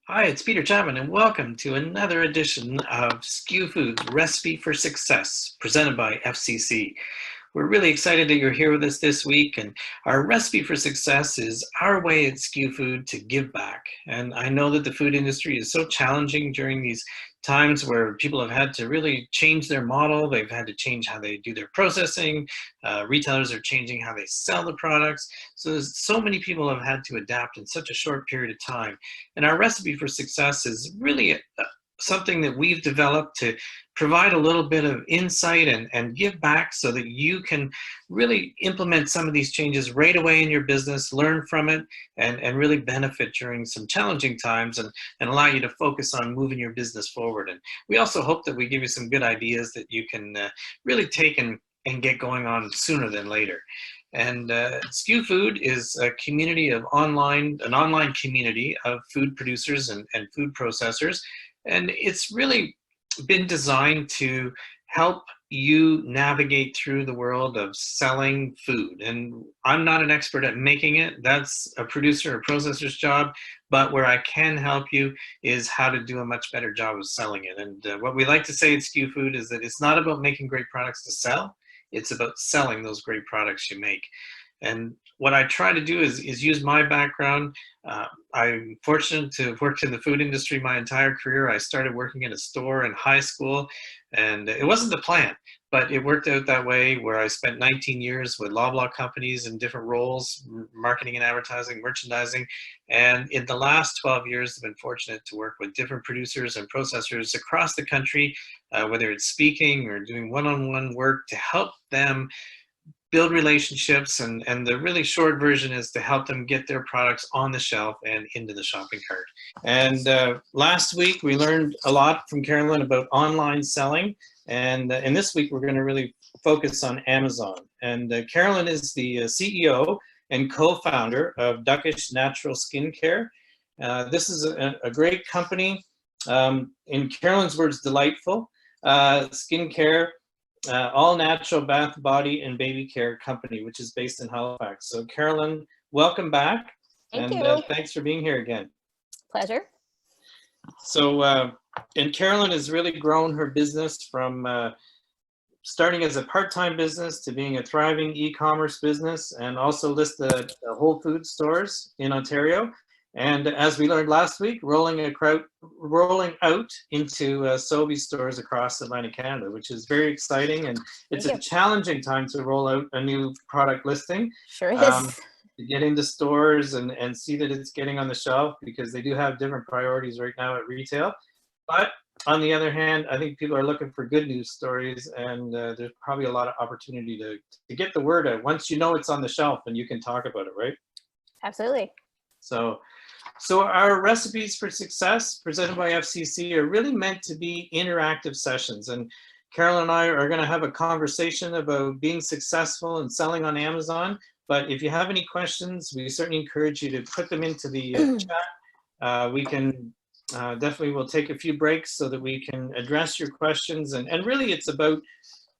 Hi, it's Peter Chapman, and welcome to another edition of SKUFood's Recipe for Success, presented by FCC. We're really excited that you're here with us this week, and our recipe for success is our way at SKUFood to give back. And I know that the food industry is so challenging during these times where people have had to really change their model. They've had to change how they do their processing. Retailers are changing how they sell the products. So many people have had to adapt in such a short period of time. And our recipe for success is really something that we've developed to provide a little bit of insight and give back so that you can really implement some of these changes right away in your business, learn from it, and really benefit during some challenging times and allow you to focus on moving your business forward. And we also hope that we give you some good ideas that you can really take and get going on sooner than later. And SKUFood is a community of an online community of food producers and food processors. And it's really been designed to help you navigate through the world of selling food. And I'm not an expert at making it. That's a producer or processor's job. But where I can help you is how to do a much better job of selling it. And what we like to say at SKUFood is that it's not about making great products to sell. It's about selling those great products you make. And what I try to do is use my background. I'm fortunate to have worked in the food industry my entire career. I started working in a store in high school, and it wasn't the plan, but it worked out that way where I spent 19 years with Loblaw companies in different roles, marketing and advertising, merchandising. And in the last 12 years, I've been fortunate to work with different producers and processors across the country, whether it's speaking or doing one-on-one work to help them build relationships, and the really short version is to help them get their products on the shelf and into the shopping cart. And last week we learned a lot from Carolyn about online selling, and this week we're going to really focus on Amazon. And Carolyn is the CEO and co-founder of Duckish Natural Skincare. This is a great company. In Carolyn's words, delightful skincare. All natural bath, body, and baby care company, which is based in Halifax. So Carolyn, welcome back. Thank you. Thanks for being here again. Pleasure. So, and Carolyn has really grown her business from starting as a part-time business to being a thriving e-commerce business, and also listed at Whole Foods stores in Ontario. And as we learned last week, rolling out into Sobeys stores across Atlantic Canada, which is very exciting. And it's a challenging time to roll out a new product listing. Sure is. To get into stores and see that it's getting on the shelf, because they do have different priorities right now at retail. But on the other hand, I think people are looking for good news stories, and there's probably a lot of opportunity to get the word out once you know it's on the shelf and you can talk about it, right? Absolutely. So our recipes for success presented by FCC are really meant to be interactive sessions. And Carol and I are going to have a conversation about being successful and selling on Amazon. But if you have any questions, we certainly encourage you to put them into the chat. We can definitely, we'll take a few breaks so that we can address your questions. And really it's about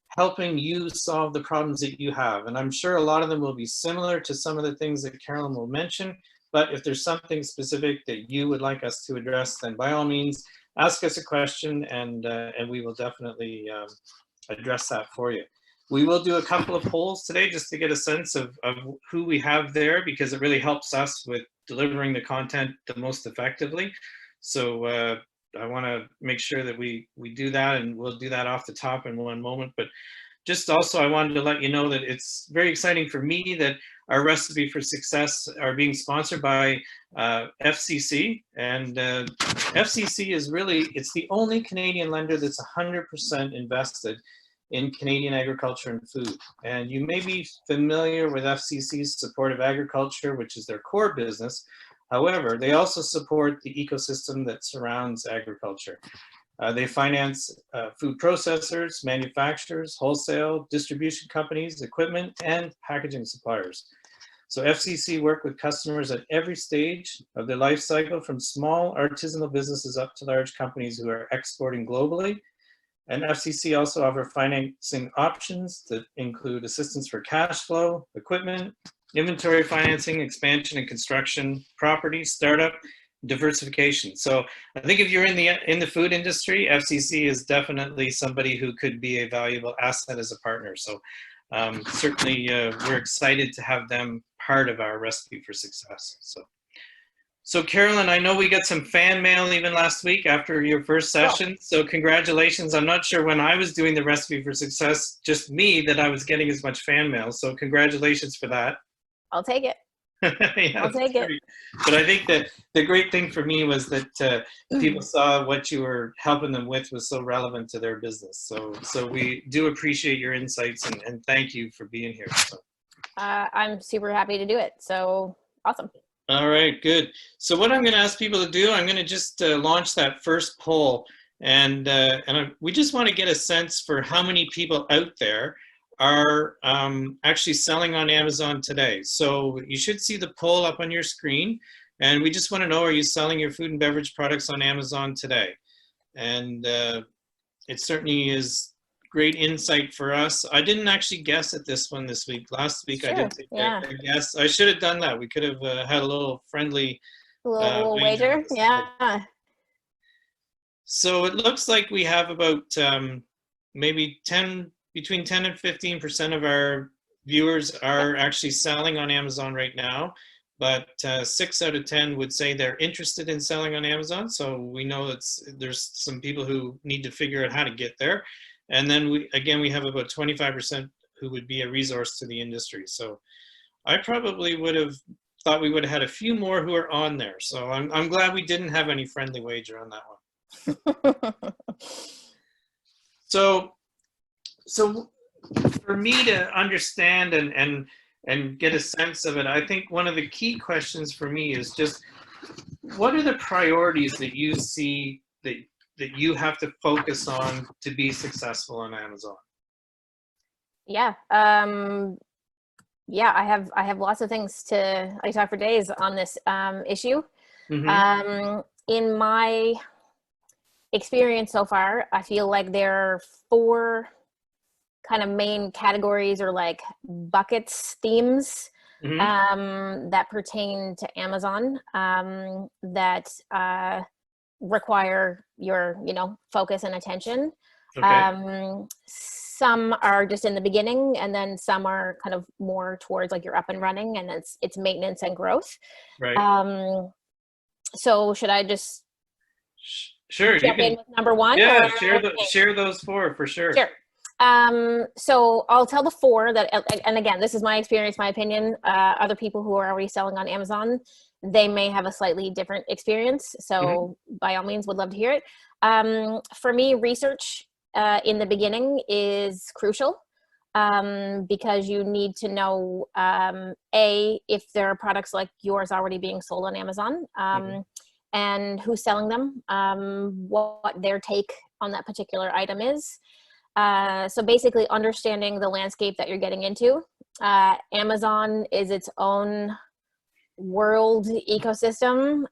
helping you solve the problems that you have. And I'm sure a lot of them will be similar to some of the things that Carolyn will mention. But if there's something specific that you would like us to address, then by all means, ask us a question, and we will definitely address that for you. We will do a couple of polls today just to get a sense of who we have there, because it really helps us with delivering the content the most effectively. So I want to make sure that we do that, and we'll do that off the top in one moment. But just also, I wanted to let you know that it's very exciting for me that our recipe for success are being sponsored by FCC. And FCC is really, it's the only Canadian lender that's 100% invested in Canadian agriculture and food. And you may be familiar with FCC's support of agriculture, which is their core business. However, they also support the ecosystem that surrounds agriculture. They finance food processors, manufacturers, wholesale, distribution companies, equipment, and packaging suppliers. So FCC work with customers at every stage of their life cycle, from small artisanal businesses up to large companies who are exporting globally. And FCC also offer financing options that include assistance for cash flow, equipment, inventory financing, expansion and construction, property, startup, diversification. So I think if you're in the food industry, FCC is definitely somebody who could be a valuable asset as a partner. So certainly we're excited to have them part of our recipe for success. So Carolyn, I know we got some fan mail even last week after your first session. So congratulations. I'm not sure when I was doing the recipe for success, just me, that I was getting as much fan mail. So congratulations for that. I'll take it. Yeah, I'll take it. But I think that the great thing for me was that people saw what you were helping them with was so relevant to their business. So we do appreciate your insights and thank you for being here. So. I'm super happy to do it. So awesome. All right, good. So what I'm going to ask people to do, I'm going to just launch that first poll, and we just want to get a sense for how many people out there are actually selling on Amazon today. So you should see the poll up on your screen, and we just want to know, are you selling your food and beverage products on Amazon today? And it certainly is great insight for us. I didn't actually guess at this one this week. Last week, sure, I did take a guess. I should have done that. We could have had a little friendly little wager. Yeah. So it looks like we have about maybe between 10 and 15% of our viewers are actually selling on Amazon right now. But 6 out of 10 would say they're interested in selling on Amazon. So we know there's some people who need to figure out how to get there. And then we have about 25% who would be a resource to the industry. So I probably would have thought we would have had a few more who are on there. So I'm glad we didn't have any friendly wager on that one. So for me to understand and get a sense of it, I think one of the key questions for me is just, what are the priorities that you see that you have to focus on to be successful on Amazon? Yeah. I have lots of things I could talk for days on this issue. Mm-hmm. In my experience so far, I feel like there are 4 kind of main categories or like buckets, themes, mm-hmm. That pertain to Amazon, that require your, focus and attention. Okay. Some are just in the beginning, and then some are kind of more towards like you're up and running, and it's maintenance and growth. Right. So should I just sure jump in with number 1? Yeah, share those 4 for sure. Sure. So I'll tell the 4 that, and again, this is my experience, my opinion. Other people who are already selling on Amazon, they may have a slightly different experience. So mm-hmm. by all means, would love to hear it. For me, research in the beginning is crucial, because you need to know, if there are products like yours already being sold on Amazon, mm-hmm. and who's selling them, what their take on that particular item is. So basically understanding the landscape that you're getting into. Amazon is its own world ecosystem.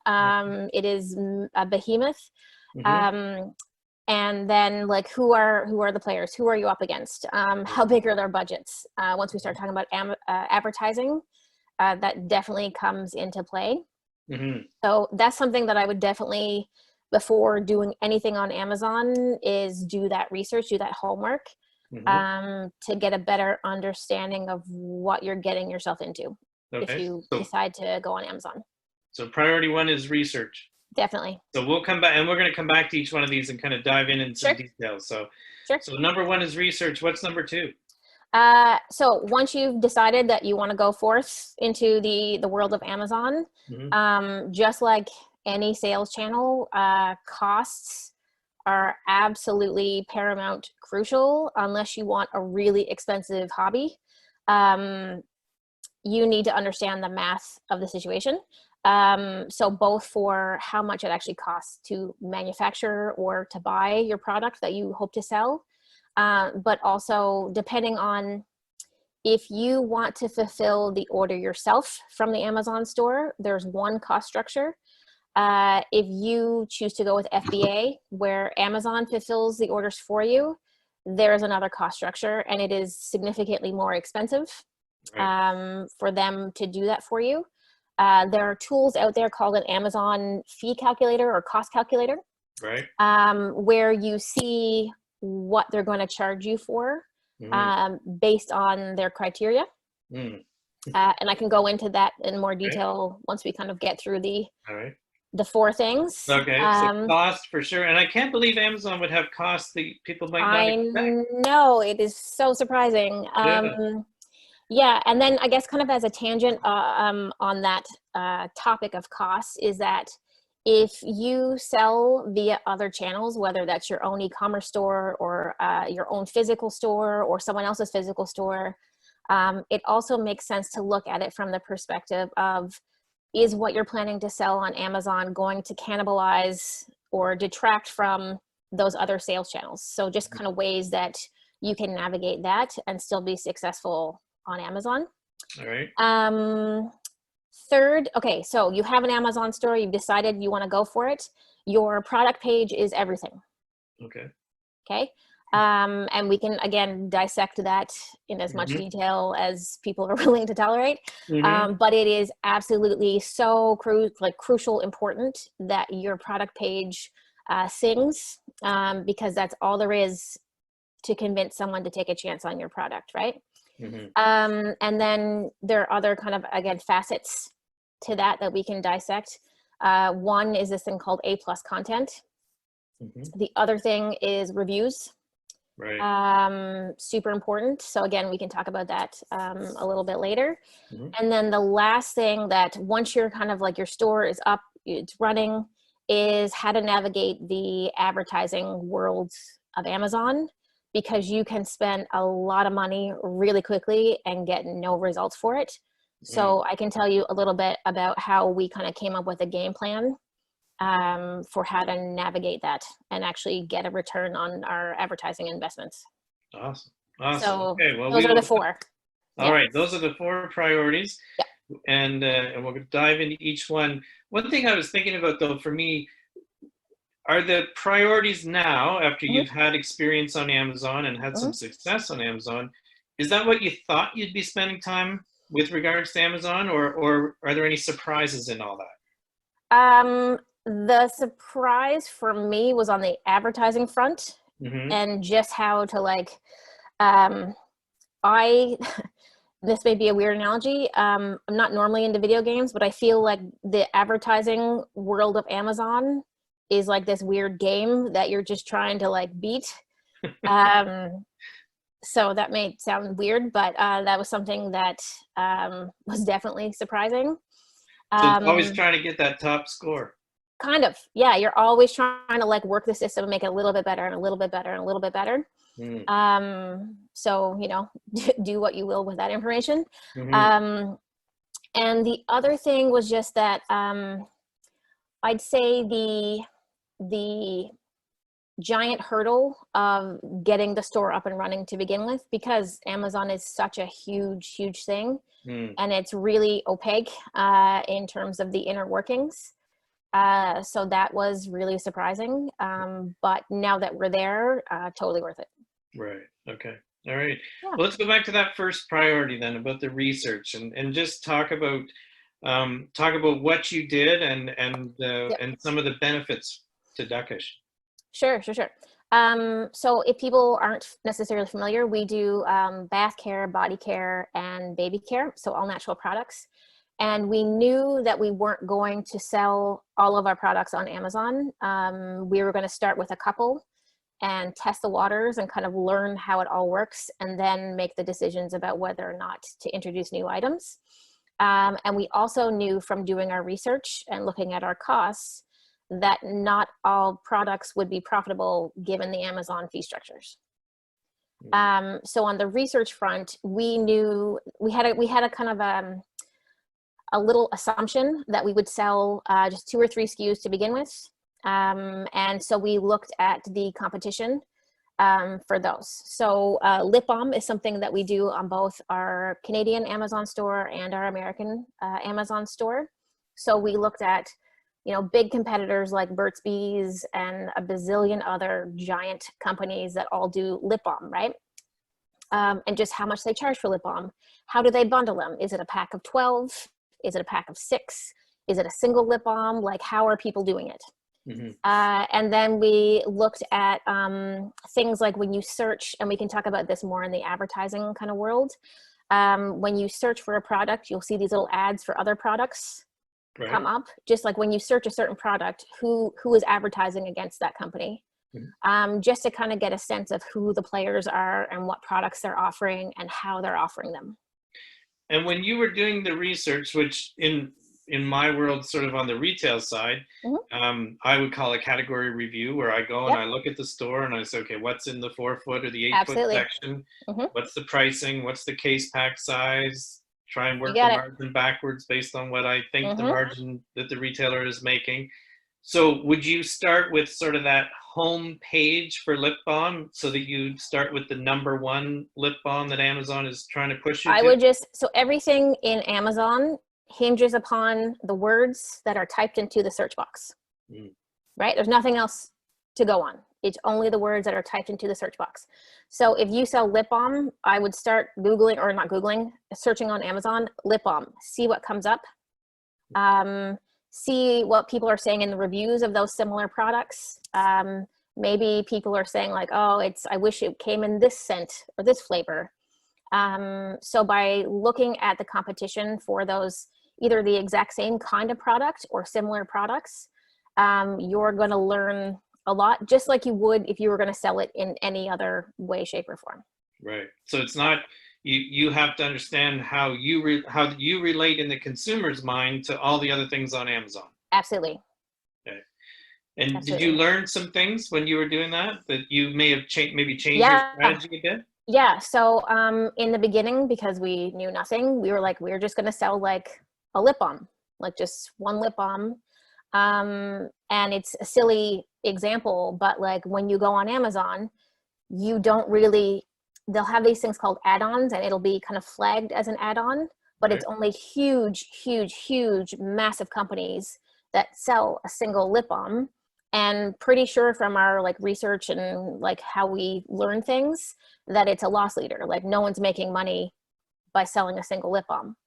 It is a behemoth. Mm-hmm. And then like, who are the players? Who are you up against? How big are their budgets? Once we start talking about advertising, that definitely comes into play. Mm-hmm. So that's something that I would definitely, before doing anything on Amazon, is do that research, do that homework, mm-hmm. To get a better understanding of what you're getting yourself into, if you decide to go on Amazon. So priority 1 is research. Definitely. So we'll come back, and we're going to come back to each one of these and kind of dive into some details. So number 1 is research. What's number 2? So once you've decided that you want to go forth into the world of Amazon, mm-hmm. Just like any sales channel, costs are absolutely paramount crucial. Unless you want a really expensive hobby, you need to understand the math of the situation. So both for how much it actually costs to manufacture or to buy your product that you hope to sell, but also depending on if you want to fulfill the order yourself from the Amazon store, there's one cost structure. If you choose to go with FBA, where Amazon fulfills the orders for you, there's another cost structure, and it is significantly more expensive for them to do that for you. There are tools out there called an Amazon fee calculator or cost calculator, Right. where you see what they're going to charge you for based on their criteria. Mm. And I can go into that in more Right. detail once we kind of get through All right. the 4 things. Okay, so cost for sure. And I can't believe Amazon would have costs that people might not I expect. know, it is so surprising. Yeah. Yeah, and then I guess kind of as a tangent on that topic of costs is that if you sell via other channels, whether that's your own e-commerce store or your own physical store or someone else's physical store, it also makes sense to look at it from the perspective of, is what you're planning to sell on Amazon going to cannibalize or detract from those other sales channels? So just kind of ways that you can navigate that and still be successful on Amazon. All right. Third, okay, so you have an Amazon store, you've decided you want to go for it. Your product page is everything. Okay. Okay. And we can, again, dissect that in as much detail as people are willing to tolerate. But it is absolutely so crucial important that your product page sings, because that's all there is to convince someone to take a chance on your product, right? And then there are other kind of, again, facets to that we can dissect. One is this thing called A+ content. The other thing is reviews. Right. Super important. So again, we can talk about that a little bit later. And then the last thing that once you're kind of like your store is up, it's running, is how to navigate the advertising world of Amazon, because you can spend a lot of money really quickly and get no results for it. So I can tell you a little bit about how we kind of came up with a game plan for how to navigate that and actually get a return on our advertising investments. Awesome. Awesome. So okay. Well, those are the 4. All right. Those are the 4 priorities. Yeah. And we'll dive into each one. One thing I was thinking about, though, for me, are the priorities now, after you've had experience on Amazon and had some success on Amazon, is that what you thought you'd be spending time with regards to Amazon, or are there any surprises in all that? The surprise for me was on the advertising front and just how to like, this may be a weird analogy. I'm not normally into video games, but I feel like the advertising world of Amazon is like this weird game that you're just trying to like beat. So that may sound weird, but that was something that was definitely surprising. So it's always trying to get that top score. Kind of, yeah. You're always trying to like work the system and make it a little bit better and a little bit better and a little bit better. So, you know, do what you will with that information. And the other thing was just that I'd say the giant hurdle of getting the store up and running to begin with, because Amazon is such a huge thing and it's really opaque in terms of the inner workings. So that was really surprising. But now that we're there, totally worth it. Right. Okay. All right. Yeah. Well, let's go back to that first priority then, about the research, and just talk about what you did and some of the benefits to Duckish. Sure. So if people aren't necessarily familiar, we do bath care, body care, and baby care. So all natural products. And we knew that we weren't going to sell all of our products on Amazon. We were going to start with a couple and test the waters and kind of learn how it all works, and then make the decisions about whether or not to introduce new items. And we also knew from doing our research and looking at our costs that not all products would be profitable given the Amazon fee structures. So on the research front, we knew we had a kind of a little assumption that we would sell just 2 or 3 SKUs to begin with. And so we looked at the competition for those. So lip balm is something that we do on both our Canadian Amazon store and our American Amazon store. So we looked at, you know, big competitors like Burt's Bees and a bazillion other giant companies that all do lip balm, right? And just how much they charge for lip balm. How do they bundle them? Is it a pack of 12? Is it a pack of 6? Is it a single lip balm? Like, how are people doing it? And then we looked at things like when you search, and we can talk about this more in the advertising kind of world. When you search for a product, you'll see these little ads for other products come up. Just like when you search a certain product, who is advertising against that company? Just to kind of get a sense of who the players are and what products they're offering and how they're offering them. And when you were doing the research, which in my world, sort of on the retail side, I would call a category review, where I go and I look at the store and I say, okay, what's in the 4-foot or the 8-foot section? What's the pricing? What's the case pack size? Try and work the margin backwards based on what I think the margin that the retailer is making. So would you start with sort of that home page for lip balm, so that you start with the #1 lip balm that Amazon is trying to push you to? I would just, so everything in Amazon hinges upon the words that are typed into the search box, right? There's nothing else to go on. It's only the words that are typed into the search box. So if you sell lip balm, I would start Googling, or not Googling, searching on Amazon, lip balm, see what comes up. See what people are saying in the reviews of those similar products. Maybe people are saying like, oh, I wish it came in this scent or this flavor. So by looking at the competition for those, either the exact same kind of product or similar products, you're going to learn a lot, just like you would if you were going to sell it in any other way, shape, or form. Right. So it's not, you have to understand how you relate in the consumer's mind to all the other things on Amazon. Absolutely. Okay. And Absolutely. did you learn some things when you were doing that you may have changed your strategy a bit? Yeah. So in the beginning, because we knew nothing, we were like, we're just going to sell like a lip balm, like just one lip balm. And it's a silly example, but like when you go on Amazon, you don't really, they'll have these things called add-ons, and it'll be kind of flagged as an add-on, but it's only huge, massive companies that sell a single lip balm. And pretty sure from our like research and like how we learn things, that it's a loss leader. Like no one's making money by selling a single lip balm.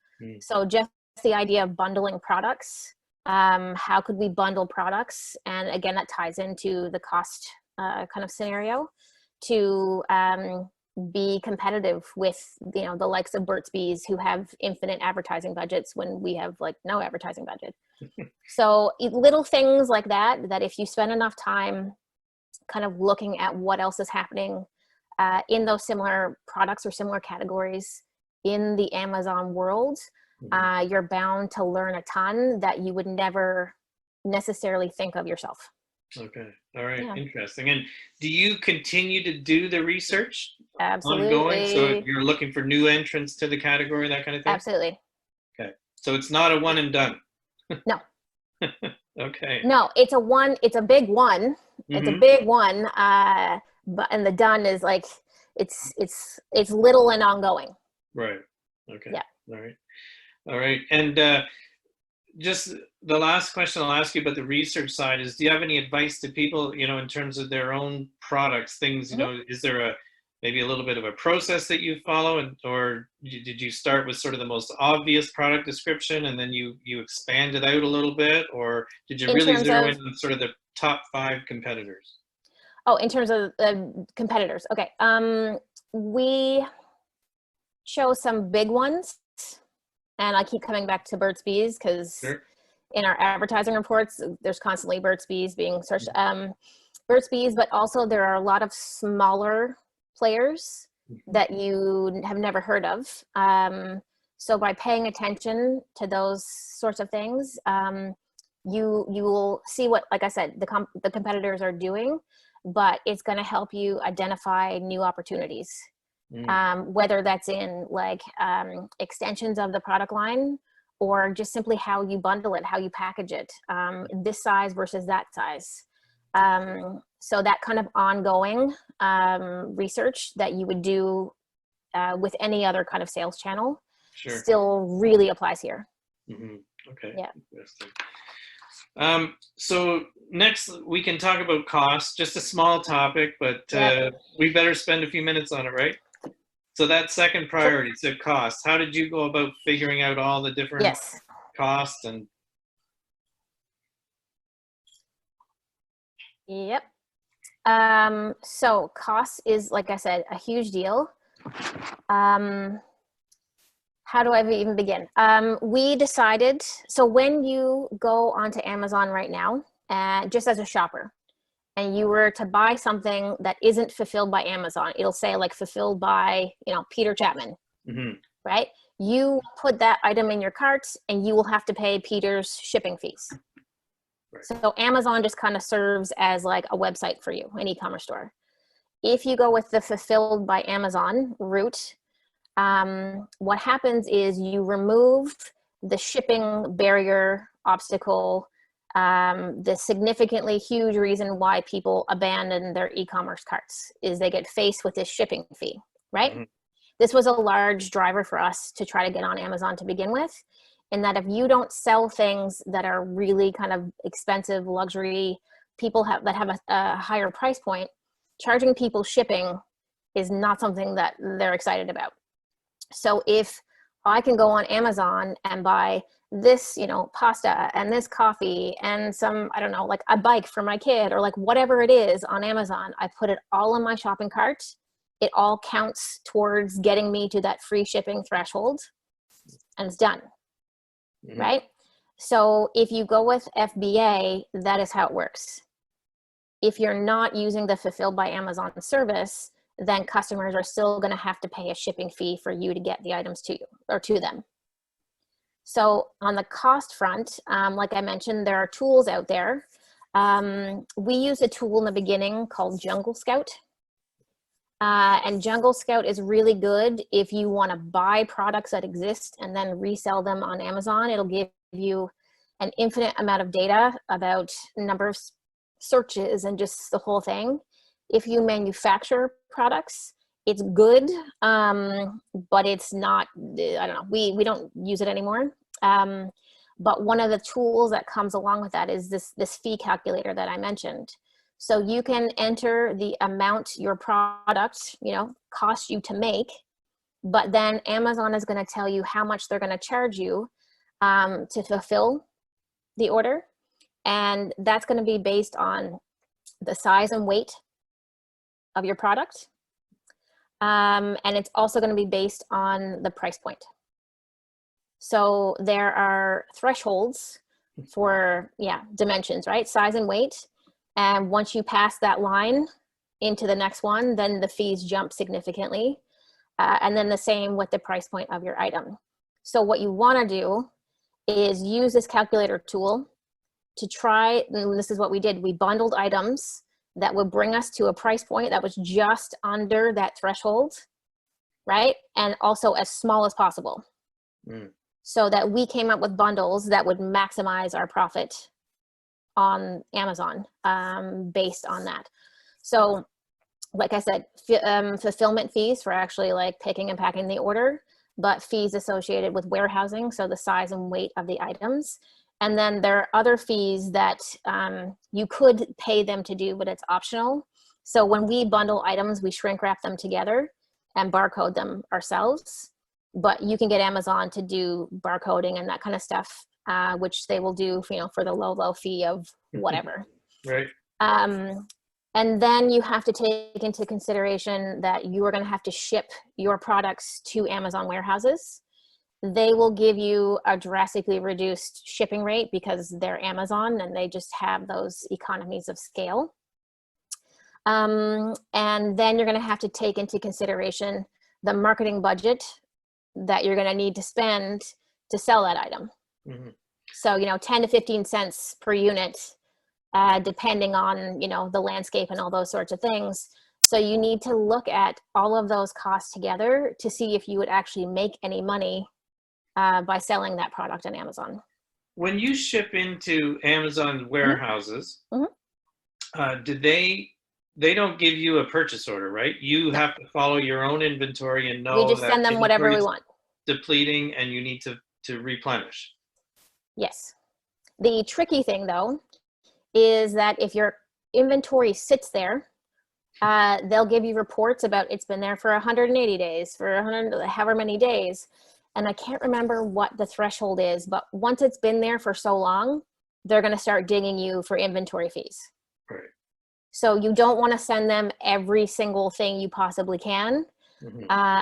So just the idea of bundling products, how could we bundle products? And again, that ties into the cost kind of scenario to be competitive with, you know, the likes of Burt's Bees, who have infinite advertising budgets when we have like no advertising budget. So little things like that, that if you spend enough time kind of looking at what else is happening in those similar products or similar categories in the Amazon world, you're bound to learn a ton that you would never necessarily think of yourself. Okay. All right. Yeah. Interesting. And do you continue to do the research? Absolutely. Ongoing? So you're looking for new entrants to the category, that kind of thing? Absolutely. Okay. So it's not a one and done. No. Okay. No, it's a big one. It's a big one. But, and the done is like, it's little and ongoing. Right. Okay. Yeah. All right. All right. And just the last question I'll ask you about the research side is, do you have any advice to people, you know, in terms of their own products, things, you know, is there maybe a little bit of a process that you follow, or did you start with sort of the most obvious product description and then you expand it out a little bit, or did you really zero in on sort of the top 5 competitors? Oh, in terms of competitors. Okay. We chose some big ones, and I keep coming back to Burt's Bees because in our advertising reports, there's constantly Burt's Bees being searched. Burt's Bees, but also there are a lot of smaller players that you have never heard of. So by paying attention to those sorts of things, you will see what, like I said, the competitors are doing, but it's going to help you identify new opportunities. Whether that's in like extensions of the product line, or just simply how you bundle it, how you package it, this size versus that size. So that kind of ongoing research that you would do with any other kind of sales channel still really applies here. Okay. Yeah. Interesting. So next we can talk about cost, just a small topic, but we better spend a few minutes on it, right? So that second priority, so cost, how did you go about figuring out all the different cost and Yep. So cost is, like I said, a huge deal. How do I even begin? We decided, so when you go onto Amazon right now, just as a shopper, and you were to buy something that isn't fulfilled by Amazon, it'll say like fulfilled by, Peter Chapman, right? You put that item in your cart and you will have to pay Peter's shipping fees. Right. So Amazon just kind of serves as like a website for you, an e-commerce store. If you go with the fulfilled by Amazon route, what happens is you remove the shipping barrier obstacle, the significantly huge reason why people abandon their e-commerce carts is they get faced with this shipping fee, right? This was a large driver for us to try to get on Amazon to begin with, in that if you don't sell things that are really kind of expensive luxury, people that have a higher price point, charging people shipping is not something that they're excited about. So if I can go on Amazon and buy this, pasta and this coffee and some, I don't know, like a bike for my kid or like whatever it is on Amazon, I put it all in my shopping cart. It all counts towards getting me to that free shipping threshold and it's done, right? So if you go with FBA, that is how it works. If you're not using the Fulfilled by Amazon service, then customers are still going to have to pay a shipping fee for you to get the items to you or to them. So on the cost front, like I mentioned, there are tools out there. We used a tool in the beginning called Jungle Scout. And Jungle Scout is really good if you want to buy products that exist and then resell them on Amazon. It'll give you an infinite amount of data about number of searches and just the whole thing. If you manufacture products, it's good, but it's not, I don't know, we don't use it anymore. But one of the tools that comes along with that is this fee calculator that I mentioned. So you can enter the amount your product, costs you to make, but then Amazon is going to tell you how much they're going to charge you to fulfill the order. And that's going to be based on the size and weight of your product. And it's also going to be based on the price point. So there are thresholds for, dimensions, right? Size and weight. And once you pass that line into the next one, then the fees jump significantly. And then the same with the price point of your item. So what you want to do is use this calculator tool to try, and this is what we did. We bundled items that would bring us to a price point that was just under that threshold, right? And also as small as possible. So that we came up with bundles that would maximize our profit on Amazon based on that. So like I said, fulfillment fees for actually like picking and packing the order, but fees associated with warehousing, so the size and weight of the items. And then there are other fees that you could pay them to do, but it's optional. So when we bundle items, we shrink wrap them together and barcode them ourselves. But you can get Amazon to do barcoding and that kind of stuff, which they will do, for the low fee of whatever. Right. And then you have to take into consideration that you are going to have to ship your products to Amazon warehouses. They will give you a drastically reduced shipping rate because they're Amazon and they just have those economies of scale. And then you're going to have to take into consideration the marketing budget that you're going to need to spend to sell that item. So, 10 to 15 cents per unit, depending on, the landscape and all those sorts of things. So you need to look at all of those costs together to see if you would actually make any money by selling that product on Amazon. When you ship into Amazon warehouses, they don't give you a purchase order, right? You have to follow your own inventory and know we just send them whatever we want. Depleting and you need to replenish. Yes. The tricky thing though is that if your inventory sits there, they'll give you reports about it's been there for 180 days, for 100, however many days. and I can't remember what the threshold is, but once it's been there for so long, they're going to start dinging you for inventory fees. Right. So you don't want to send them every single thing you possibly can,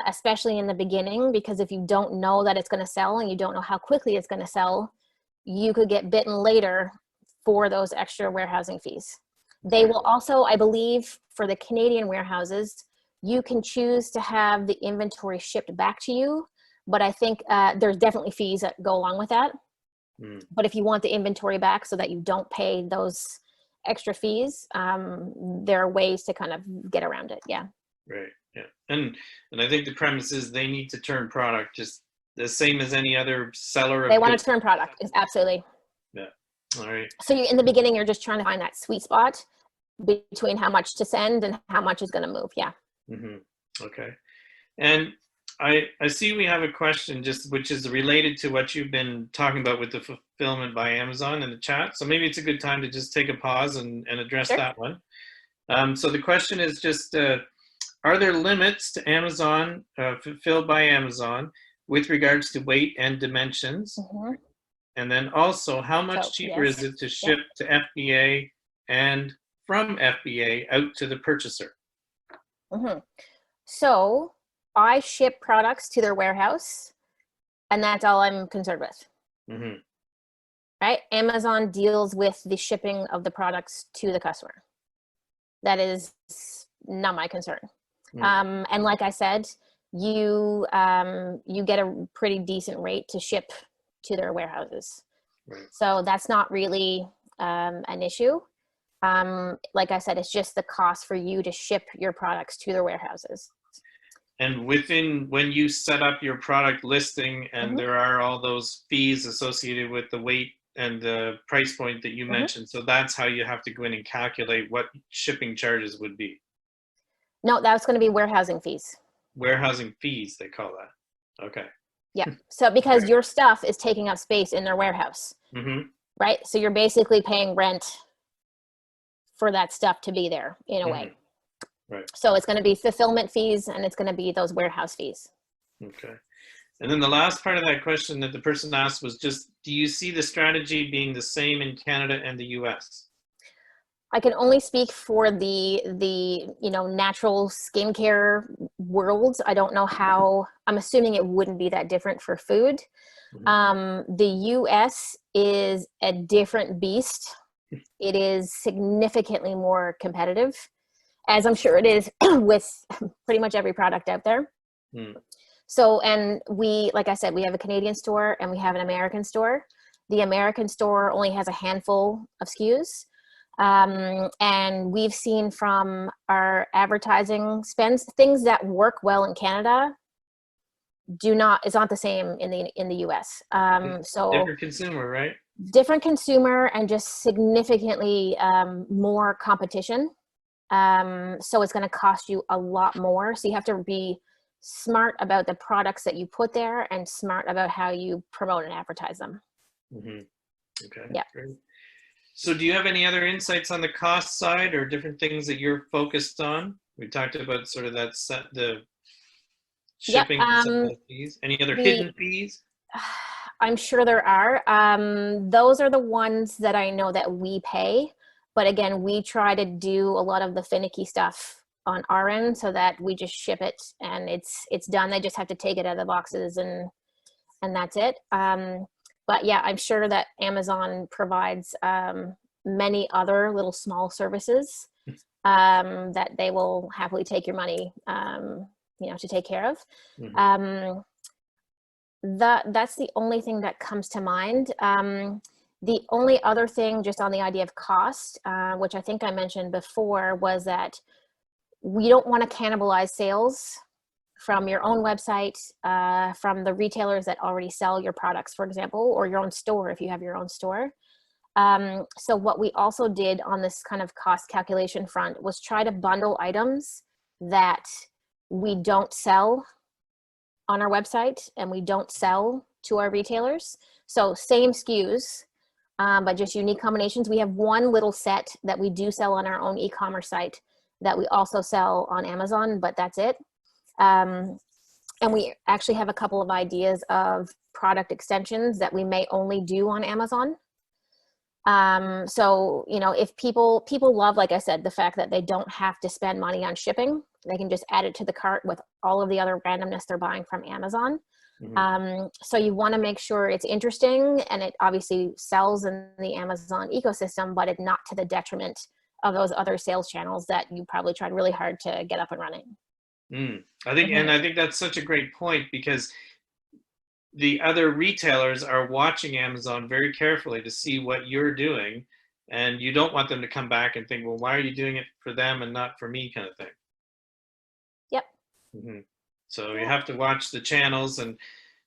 especially in the beginning, because if you don't know that it's going to sell and you don't know how quickly it's going to sell, you could get bitten later for those extra warehousing fees. They will also, I believe, for the Canadian warehouses, you can choose to have the inventory shipped back to you, but I think there's definitely fees that go along with that. But if you want the inventory back so that you don't pay those extra fees, there are ways to kind of get around it. Yeah. Right. Yeah. And I think the premise is they need to turn product just the same as any other seller. They want to turn product. Absolutely. Yeah. All right. So in the beginning, you're just trying to find that sweet spot between how much to send and how much is going to move. Yeah. Okay. And I see we have a question which is related to what you've been talking about with the fulfillment by Amazon in the chat. So maybe it's a good time to just take a pause and address that one. So the question is just, are there limits to Amazon, fulfilled by Amazon, with regards to weight and dimensions? And then also, how much cheaper is it to ship to FBA and from FBA out to the purchaser? So I ship products to their warehouse, and that's all I'm concerned with. Right? Amazon deals with the shipping of the products to the customer. That is not my concern. And like I said, you get a pretty decent rate to ship to their warehouses. So that's not really an issue. Like I said, it's just the cost for you to ship your products to their warehouses. And when you set up your product listing and there are all those fees associated with the weight and the price point that you mentioned, so that's how you have to go in and calculate what shipping charges would be. No, that's going to be warehousing fees. Warehousing fees, they call that. Okay. Yeah. So because your stuff is taking up space in their warehouse, right? So you're basically paying rent for that stuff to be there in a way. Right. So it's going to be fulfillment fees and it's going to be those warehouse fees. Okay. And then the last part of that question that the person asked was just, do you see the strategy being the same in Canada and the US? I can only speak for the natural skincare world. I don't know how, I'm assuming it wouldn't be that different for food. The US is a different beast. It is significantly more competitive, as I'm sure it is with pretty much every product out there. So, and like I said, we have a Canadian store and we have an American store. The American store only has a handful of SKUs. And we've seen from our advertising spends, things that work well in Canada is not the same in the US. So different consumer, right? Different consumer and just significantly more competition. So it's going to cost you a lot more. So you have to be smart about the products that you put there and smart about how you promote and advertise them. Okay. Yeah. Great. So do you have any other insights on the cost side or different things that you're focused on? We talked about sort of the shipping and some of the fees. Any other hidden fees? I'm sure there are. Those are the ones that I know that we pay. But again, we try to do a lot of the finicky stuff on our end so that we just ship it and it's done. They just have to take it out of the boxes and that's it. But yeah, I'm sure that Amazon provides many other little small services that they will happily take your money, to take care of. That's the only thing that comes to mind. The only other thing, just on the idea of cost, which I think I mentioned before, was that we don't want to cannibalize sales from your own website, from the retailers that already sell your products, for example, or your own store if you have your own store. So what we also did on this kind of cost calculation front was try to bundle items that we don't sell on our website and we don't sell to our retailers. So same SKUs, but just unique combinations. We have one little set that we do sell on our own e-commerce site that we also sell on Amazon, but that's it. And And we actually have a couple of ideas of product extensions that we may only do on Amazon. So, you know, if people love, like I said, the fact that they don't have to spend money on shipping, they can just add it to the cart with all of the other randomness they're buying from Amazon. So you want to make sure it's interesting and it obviously sells in the Amazon ecosystem, but it's not to the detriment of those other sales channels that you probably tried really hard to get up and running. I think that's such a great point, because the other retailers are watching Amazon very carefully to see what you're doing, and you don't want them to come back and think, well, why are you doing it for them and not for me, kind of thing. Yep. So you have to watch the channels, and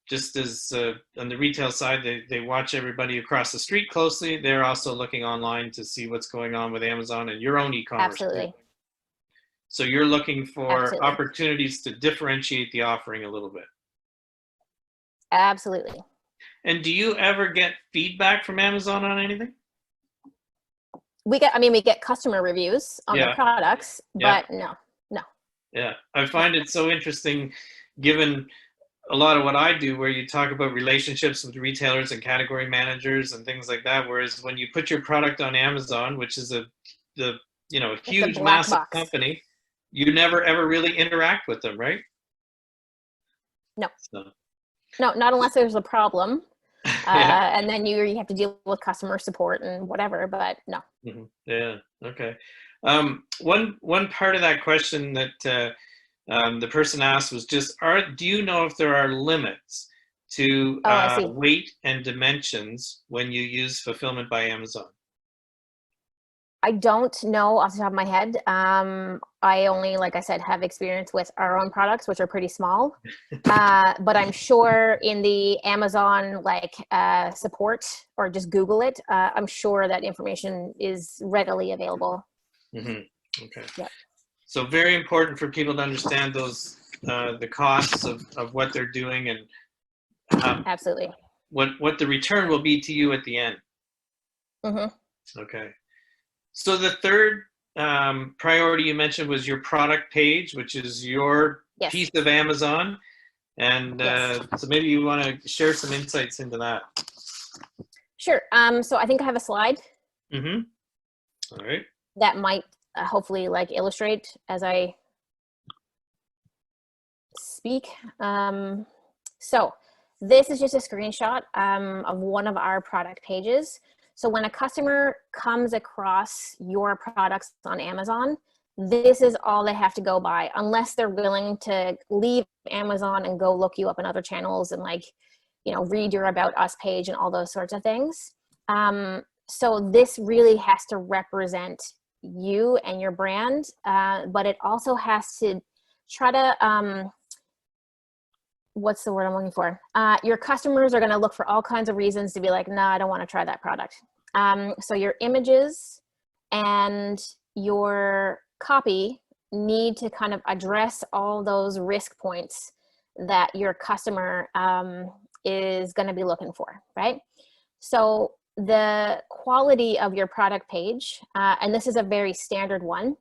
just as on the retail side, they watch everybody across the street closely, they're also looking online to see what's going on with Amazon and your own e-commerce. Absolutely. So you're looking for Absolutely. opportunities to differentiate the offering a little bit. Absolutely. And do you ever get feedback from Amazon on anything? We get customer reviews on the products, but no. Yeah, I find it so interesting, given a lot of what I do, where you talk about relationships with retailers and category managers and things like that. Whereas when you put your product on Amazon, which is a huge, massive company, you never ever really interact with them, right? No. No, not unless there's a problem. And then you have to deal with customer support and whatever, but no. Yeah, okay. One part of that question that the person asked was just, do you know if there are limits to weight and dimensions when you use fulfillment by Amazon? I don't know off the top of my head. I only, like I said, have experience with our own products, which are pretty small. But I'm sure in the Amazon support, or just Google it, I'm sure that information is readily available. Okay. Yep. So very important for people to understand those the costs of what they're doing, and absolutely what the return will be to you at the end. Okay. So the third priority you mentioned was your product page, which is your piece of Amazon. And so maybe you want to share some insights into that. Sure. So I think I have a slide. All right. That might hopefully illustrate as I speak. So this is just a screenshot of one of our product pages. So when a customer comes across your products on Amazon, this is all they have to go by, unless they're willing to leave Amazon and go look you up in other channels and read your About Us page and all those sorts of things. So this really has to represent you and your brand, but it also has to try to, what's the word I'm looking for? Your customers are going to look for all kinds of reasons to be like, nah, I don't want to try that product. So your images and your copy need to kind of address all those risk points that your customer is going to be looking for, right? So the quality of your product page, and this is a very standard one,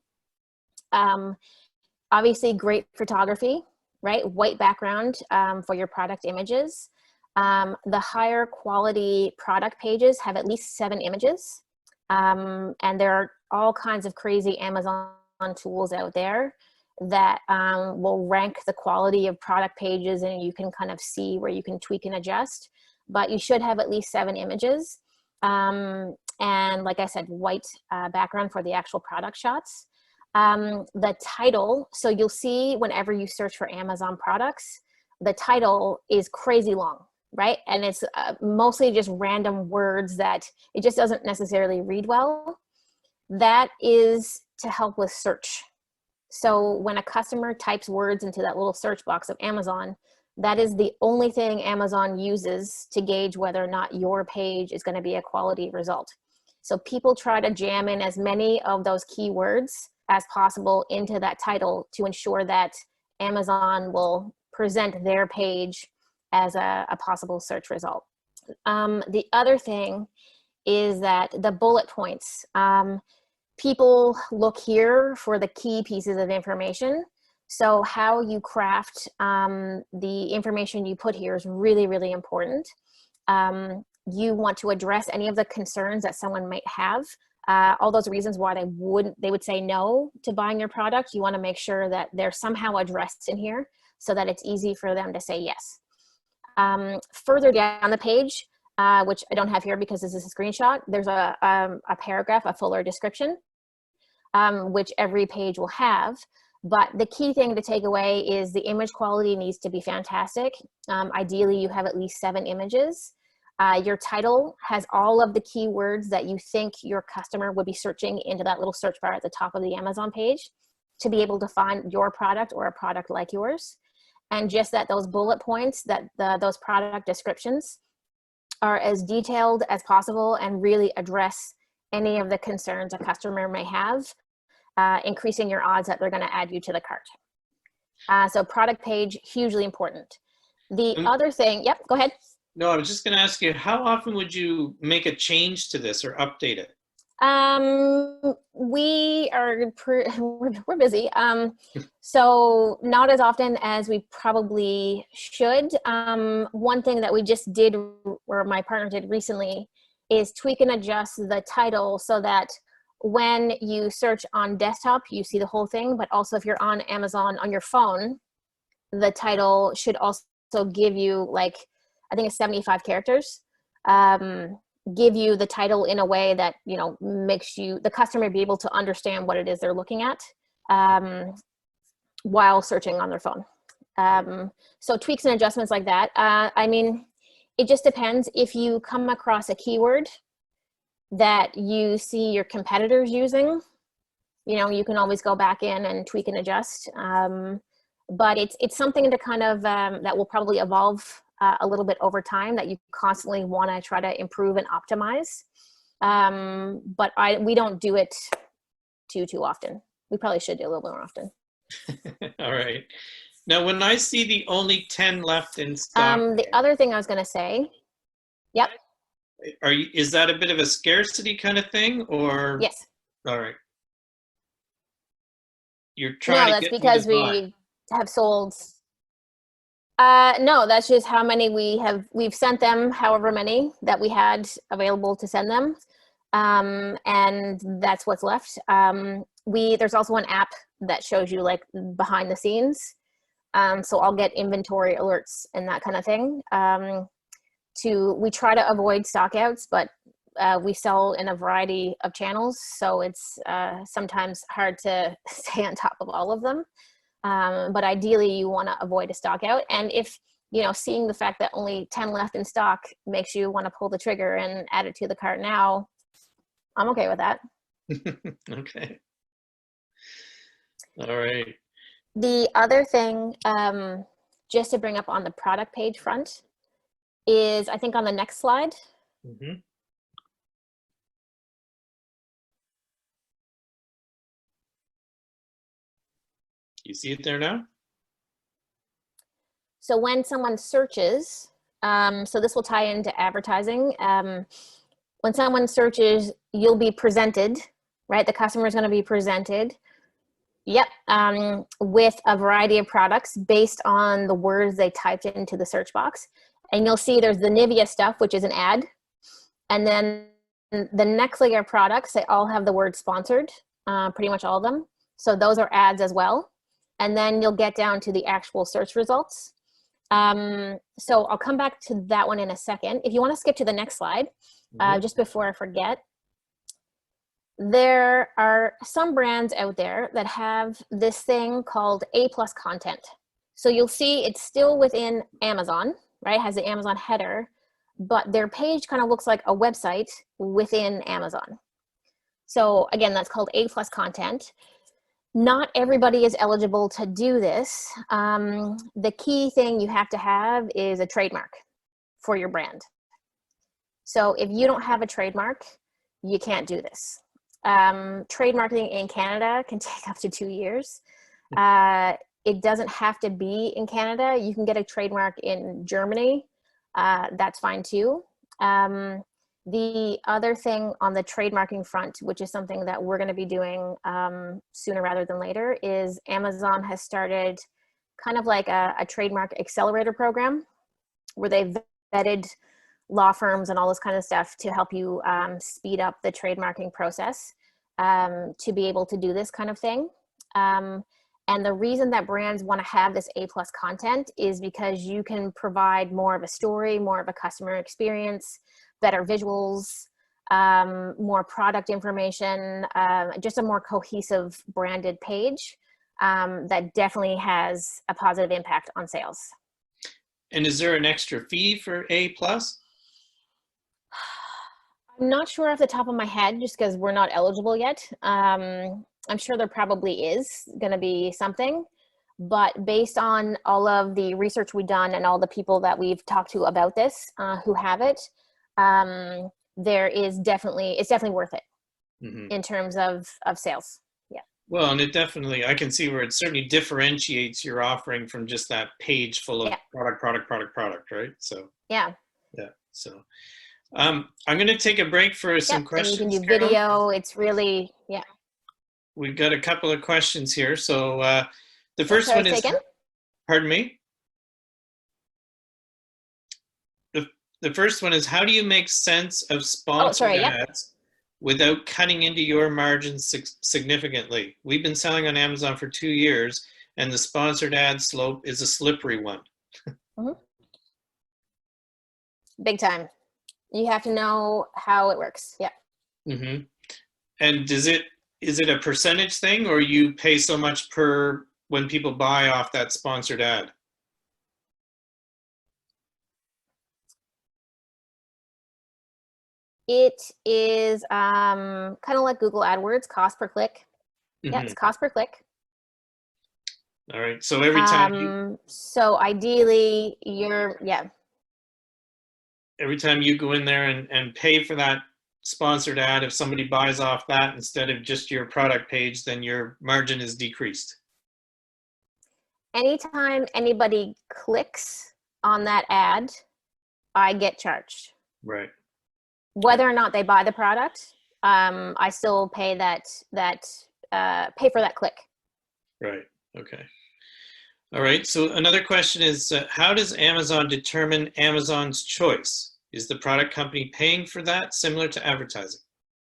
obviously great photography, right? White background for your product images. The higher quality product pages have at least 7 images. And there are all kinds of crazy Amazon tools out there that will rank the quality of product pages, and you can kind of see where you can tweak and adjust. But you should have at least 7 images. And like I said, white background for the actual product shots. The title, so you'll see whenever you search for Amazon products, the title is crazy long, right? And it's mostly just random words that it just doesn't necessarily read well. That is to help with search. So when a customer types words into that little search box of Amazon, that is the only thing Amazon uses to gauge whether or not your page is going to be a quality result. So people try to jam in as many of those keywords as possible into that title to ensure that Amazon will present their page as a possible search result. The other thing is that the bullet points, people look here for the key pieces of information. So how you craft the information you put here is really, really important. You want to address any of the concerns that someone might have. All those reasons why they would say no to buying your product. You want to make sure that they're somehow addressed in here so that it's easy for them to say yes. Further down the page, which I don't have here because this is a screenshot, there's a paragraph, a fuller description, which every page will have. But the key thing to take away is the image quality needs to be fantastic. Ideally, you have at least 7 images. Your title has all of the keywords that you think your customer would be searching into that little search bar at the top of the Amazon page to be able to find your product or a product like yours. And just that those bullet points, that those product descriptions are as detailed as possible and really address any of the concerns a customer may have, increasing your odds that they're going to add you to the cart. So product page, hugely important. The other thing, yep, go ahead. No, I was just going to ask you, how often would you make a change to this or update it? We are we're busy. So not as often as we probably should. One thing that we just did, or my partner did recently, is tweak and adjust the title so that when you search on desktop, you see the whole thing, but also if you're on Amazon on your phone, the title should also give you, like, I think it's 75 characters, give you the title in a way that, you know, makes the customer be able to understand what it is they're looking at while searching on their phone. So tweaks and adjustments like that. I mean, it just depends. If you come across a keyword that you see your competitors using, you know, you can always go back in and tweak and adjust. But it's something to kind of, that will probably evolve a little bit over time, that you constantly want to try to improve and optimize. But we don't do it too often. We probably should do a little more often. All right. Now, when I see the only 10 left in stock, the other thing I was going to say, yep. Is that a bit of a scarcity kind of thing, or? Yes. All right. You're trying to get because we have sold. No, that's just how many we've sent them, however many that we had available to send them. And that's what's left. There's also an app that shows you, like, behind the scenes. So I'll get inventory alerts and that kind of thing. We try to avoid stockouts, but we sell in a variety of channels. So it's sometimes hard to stay on top of all of them. But ideally you want to avoid a stock out. And if, you know, seeing the fact that only 10 left in stock makes you want to pull the trigger and add it to the cart now, I'm okay with that. Okay. All right. The other thing, just to bring up on the product page front, is I think on the next slide. Mm-hmm. You see it there now? So when someone searches, so this will tie into advertising. When someone searches, you'll be presented, right? The customer is going to be presented, yep, with a variety of products based on the words they typed into the search box. And you'll see there's the Nivea stuff, which is an ad. And then the next layer of products, they all have the word sponsored, pretty much all of them. So those are ads as well. And then you'll get down to the actual search results. So I'll come back to that one in a second. If you want to skip to the next slide, just before I forget, there are some brands out there that have this thing called A+ content. So you'll see it's still within Amazon, right? It has the Amazon header, but their page kind of looks like a website within Amazon. So again, that's called A+ content. Not everybody is eligible to do this. The key thing you have to have is a trademark for your brand. So if you don't have a trademark, you can't do this. Trademarking in Canada can take up to 2 years. It doesn't have to be in Canada. You can get a trademark in Germany. That's fine too. The other thing on the trademarking front, which is something that we're going to be doing sooner rather than later, is Amazon has started kind of like a trademark accelerator program where they've vetted law firms and all this kind of stuff to help you speed up the trademarking process to be able to do this kind of thing. And the reason that brands want to have this A+ content is because you can provide more of a story, more of a customer experience, better visuals, more product information, just a more cohesive branded page that definitely has a positive impact on sales. And is there an extra fee for A+? I'm not sure off the top of my head, just because we're not eligible yet. I'm sure there probably is going to be something, but based on all of the research we've done and all the people that we've talked to about this who have it, it's definitely worth it in terms of sales. Yeah. Well, and it definitely, I can see where it certainly differentiates your offering from just that page full of product, right? So yeah. So I'm going to take a break for some questions. And you can do video. It's really, We've got a couple of questions here. So the first one is, pardon me? The first one is, how do you make sense of sponsored ads without cutting into your margins significantly? We've been selling on Amazon for 2 years, and the sponsored ad slope is a slippery one. Big time. You have to know how it works. Yeah. And is it a percentage thing, or you pay so much per when people buy off that sponsored ad? It is kind of like Google AdWords, cost per click. Yeah, it's cost per click. All right. So every time so ideally every time you go in there and pay for that sponsored ad, if somebody buys off that instead of just your product page, then your margin is decreased. Anytime anybody clicks on that ad, I get charged. Right. Whether or not they buy the product, I still pay pay for that click. Right. Okay. All right. So another question is, how does Amazon determine Amazon's choice? Is the product company paying for that, similar to advertising?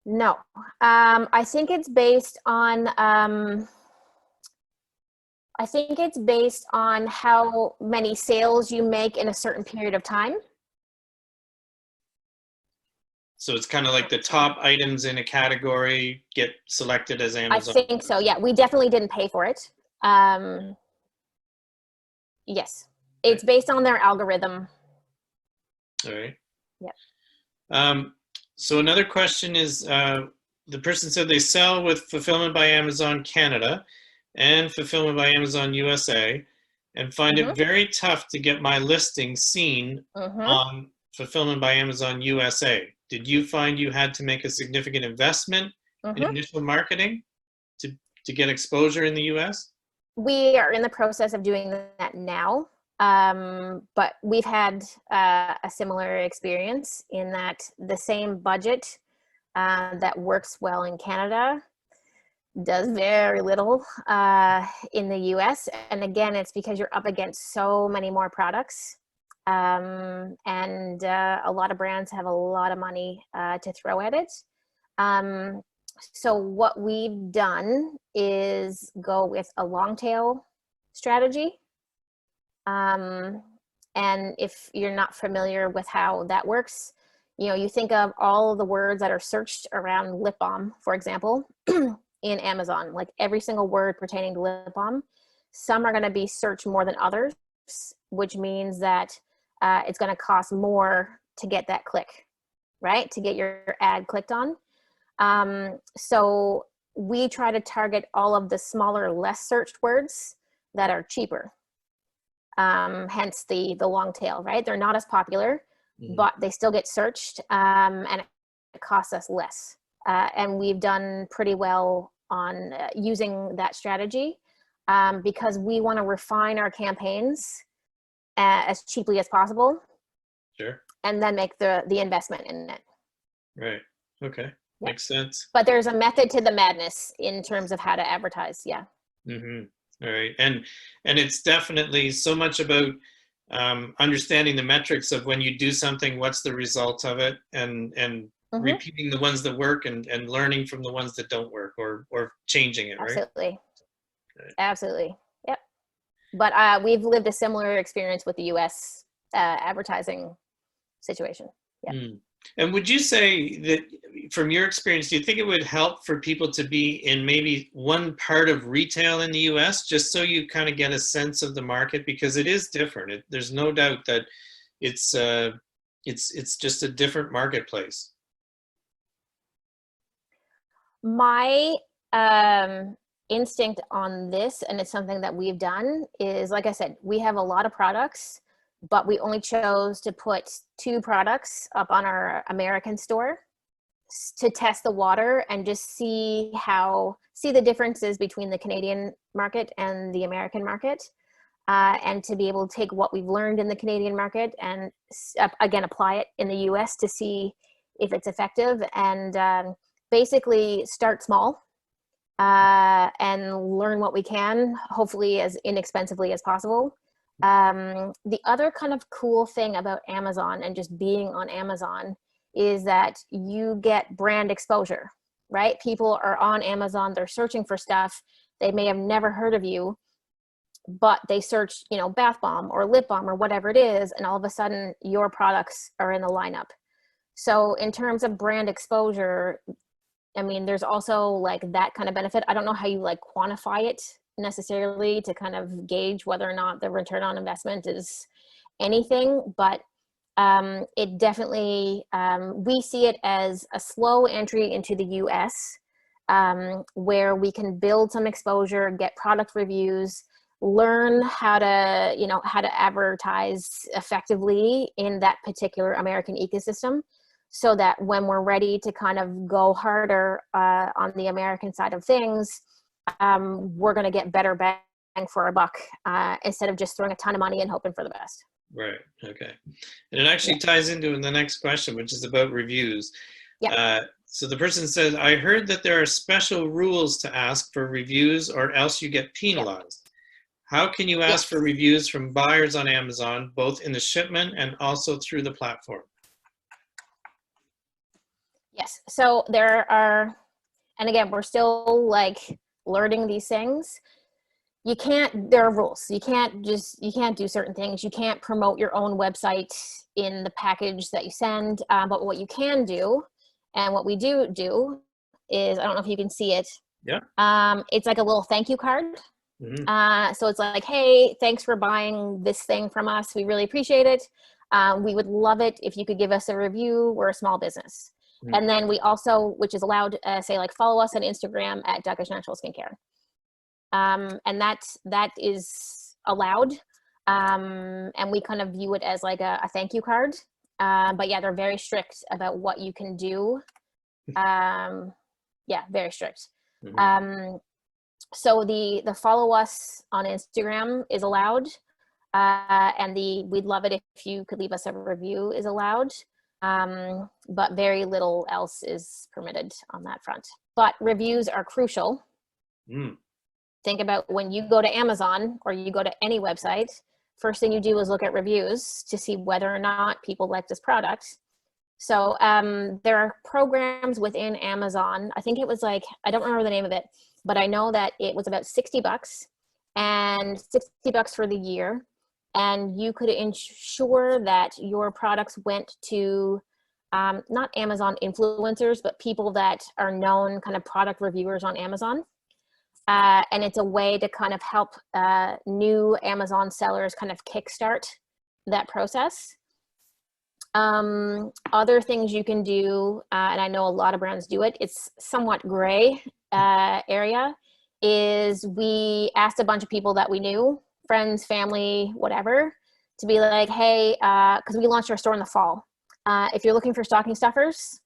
No. I think it's based on how many sales you make in a certain period of time. So it's kind of like the top items in a category get selected as Amazon. I think so. Yeah, we definitely didn't pay for it. Yes, it's based on their algorithm. All right. Yeah. So another question is, the person said they sell with Fulfillment by Amazon Canada and Fulfillment by Amazon USA, and find it very tough to get my listing seen on Fulfillment by Amazon USA. Did you find you had to make a significant investment in initial marketing to get exposure in the US? We are in the process of doing that now, but we've had a similar experience in that the same budget that works well in Canada does very little in the US. And again, it's because you're up against so many more products. And a lot of brands have a lot of money to throw at it. So what we've done is go with a long tail strategy. And if you're not familiar with how that works, you think of all of the words that are searched around lip balm, for example, in Amazon, like every single word pertaining to lip balm. Some are going to be searched more than others, which means that it's going to cost more to get that click, right? To get your ad clicked on. So we try to target all of the smaller, less searched words that are cheaper. Hence the long tail, right? They're not as popular, but they still get searched, and it costs us less. And we've done pretty well on using that strategy because we want to refine our campaigns as cheaply as possible. Sure. And then make the investment in it. Right. Okay. Yeah. Makes sense. But there's a method to the madness in terms of how to advertise. Yeah. All right. And it's definitely so much about understanding the metrics of when you do something, what's the result of it, and Hmm. repeating the ones that work and learning from the ones that don't work, or changing it, right? Absolutely. Right. Absolutely. Yep. But we've lived a similar experience with the US advertising situation. Yeah. Mm. And would you say that from your experience, do you think it would help for people to be in maybe one part of retail in the US, just so you kind of get a sense of the market? Because it is different. There's no doubt that it's uh, it's just a different marketplace. My instinct on this, and it's something that we've done, is like I said, we have a lot of products, but we only chose to put 2 products up on our American store to test the water and just see the differences between the Canadian market and the American market, and to be able to take what we've learned in the Canadian market and again apply it in the US to see if it's effective, and basically start small and learn what we can, hopefully as inexpensively as possible. The other kind of cool thing about Amazon and just being on Amazon is that you get brand exposure, right? People are on Amazon, they're searching for stuff. They may have never heard of you, but they search, bath bomb or lip balm or whatever it is, and all of a sudden your products are in the lineup. So in terms of brand exposure, I mean, there's also like that kind of benefit. I don't know how you like quantify it necessarily to kind of gauge whether or not the return on investment is anything, but it definitely, we see it as a slow entry into the US, where we can build some exposure, get product reviews, learn how to advertise effectively in that particular American ecosystem, so that when we're ready to kind of go harder on the American side of things, we're going to get better bang for our buck, instead of just throwing a ton of money and hoping for the best. Right. Okay. And it actually ties into the next question, which is about reviews. Yeah. So the person says, I heard that there are special rules to ask for reviews or else you get penalized. How can you ask for reviews from buyers on Amazon, both in the shipment and also through the platform? Yes. So there are, and again, we're still like learning these things. There are rules. You can't do certain things. You can't promote your own website in the package that you send. But what you can do, and what we do is, I don't know if you can see it. Yeah. It's like a little thank you card. Mm-hmm. So it's like, hey, thanks for buying this thing from us. We really appreciate it. We would love it if you could give us a review. We're a small business. Mm-hmm. And then we also, which is allowed, say like follow us on Instagram at Duckish Natural Skincare. And that is allowed. And we kind of view it as like a thank you card. But yeah, they're very strict about what you can do. Yeah, very strict. Mm-hmm. So the follow us on Instagram is allowed. And we'd love it if you could leave us a review is allowed. But very little else is permitted on that front. But reviews are crucial. Mm. Think about when you go to Amazon or you go to any website, first thing you do is look at reviews to see whether or not people like this product. So there are programs within Amazon. I think it was like, I don't remember the name of it, but I know that it was about $60 and $60 for the year. And you could ensure that your products went to not Amazon influencers, but people that are known kind of product reviewers on Amazon. And it's a way to kind of help new Amazon sellers kind of kickstart that process. Other things you can do, and I know a lot of brands do it, it's somewhat gray area, is we asked a bunch of people that we knew, friends, family, whatever, to be like, hey, because we launched our store in the fall. If you're looking for stocking stuffers,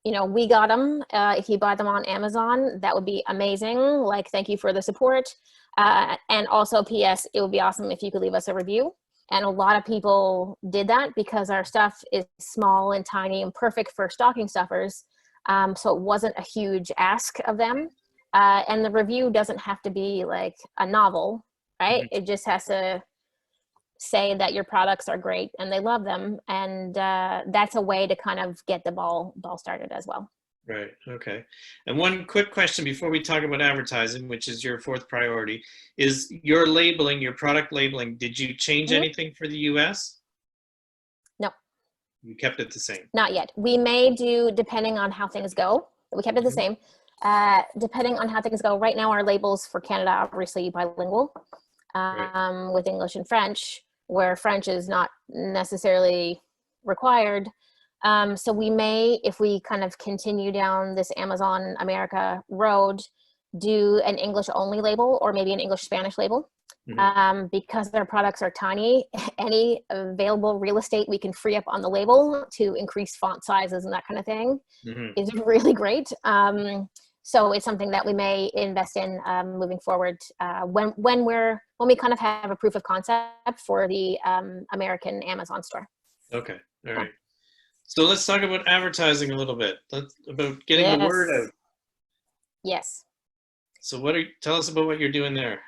we got them. If you buy them on Amazon, that would be amazing. Like, thank you for the support. And also, P.S., it would be awesome if you could leave us a review. And a lot of people did that because our stuff is small and tiny and perfect for stocking stuffers. So it wasn't a huge ask of them. And the review doesn't have to be like a novel, right? Mhm. It just has to say that your products are great and they love them. And that's a way to kind of get the ball started as well. Right. Okay. And one quick question before we talk about advertising, which is your fourth priority, is your labeling, your product labeling. Did you change Mhm. anything for the US? No, You kept it the same. not yet. We may do, depending on how things go. We kept it the Mhm. same. Depending on how things go. Right now, our labels for Canada are obviously bilingual, Right. with English and French, where French is not necessarily required. So we may, if we kind of continue down this Amazon America road, do an English only label or maybe an English Spanish label. Mhm. Because their products are tiny, any available real estate we can free up on the label to increase font sizes and that kind of thing Mhm. is really great. So it's something that we may invest in moving forward when we kind of have a proof of concept for the American Amazon store. Okay. All Yeah. right. So let's talk about advertising a little bit. About getting the word Yes. out. Yes. So tell us about what you're doing there.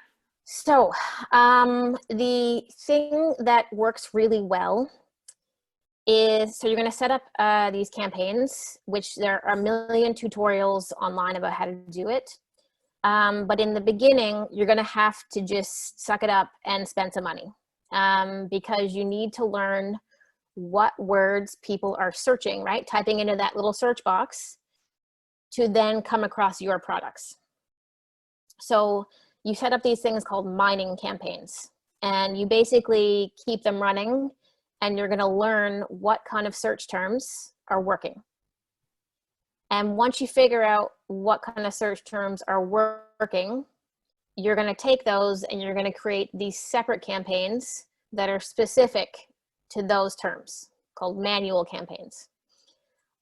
So the thing that works really well is, so you're going to set up these campaigns, which there are a million tutorials online about how to do it. But in the beginning, you're going to have to just suck it up and spend some money because you need to learn what words people are searching, right? Typing into that little search box to then come across your products. So you set up these things called mining campaigns, and you basically keep them running, and you're going to learn what kind of search terms are working. And once you figure out what kind of search terms are working, you're going to take those and you're going to create these separate campaigns that are specific to those terms called manual campaigns.